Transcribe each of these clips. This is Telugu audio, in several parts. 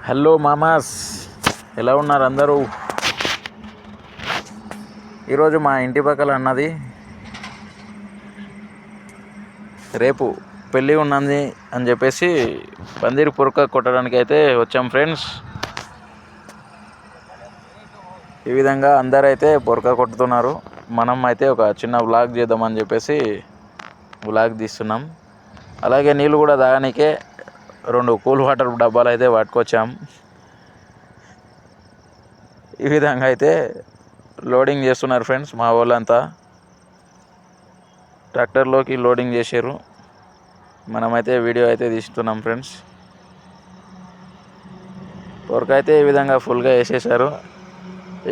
హలో మామాస్, ఎలా ఉన్నారు అందరూ? ఈరోజు మా ఇంటి పక్కల అన్నది రేపు పెళ్ళి ఉన్నది అని చెప్పేసి పందిరి పురక కొట్టడానికి అయితే వచ్చాం ఫ్రెండ్స్. ఈ విధంగా అందరైతే పురక కొట్టుతున్నారు. మనం అయితే ఒక చిన్న వ్లాగ్ చేద్దామని చెప్పేసి వ్లాగ్ తీస్తున్నాం. అలాగే నీళ్ళు కూడా తాగడానికే 2 కూల్ వాటర్ డబ్బాలు అయితే పట్టుకొచ్చాం. ఈ విధంగా అయితే లోడింగ్ చేస్తున్నారు ఫ్రెండ్స్. మా వాళ్ళంతా ట్రాక్టర్లోకి లోడింగ్ చేశారు. మనమైతే వీడియో అయితే తీస్తున్నాం ఫ్రెండ్స్. పురక అయితే ఈ విధంగా ఫుల్గా వేసేసారు.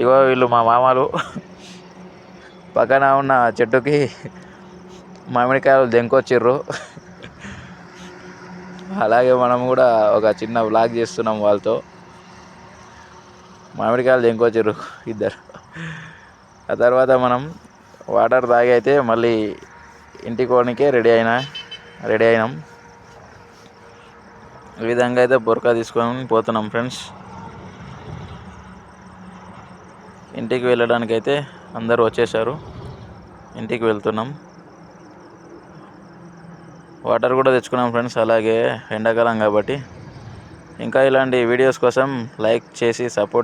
ఇగో వీళ్ళు మా మామలు పక్కన ఉన్న చెట్టుకి మామిడికాయలు దెంకొచ్చిర్రు. అలాగే మనం కూడా ఒక చిన్న వ్లాగ్ చేస్తున్నాం వాళ్ళతో. మామిడికాయలు దెంకొచ్చిర్రు ఇద్దరు. ఆ తర్వాత మనం వాటర్ తాగి అయితే మళ్ళీ ఇంటికి పోనీకే రెడీ అయినాం. ఈ విధంగా అయితే బొరకా తీసుకొని పోతున్నాం ఫ్రెండ్స్. ఇంటికి వెళ్ళడానికైతే అందరూ వచ్చేసారు. ఇంటికి వెళ్తున్నాం. వాటర్ కూడా తెచ్చుకున్నాం ఫ్రెండ్స్. అలాగే ఎండాకాలం కాబట్టి ఇంకా ఇలాంటి వీడియోస్ కోసం లైక్ చేసి సపోర్ట్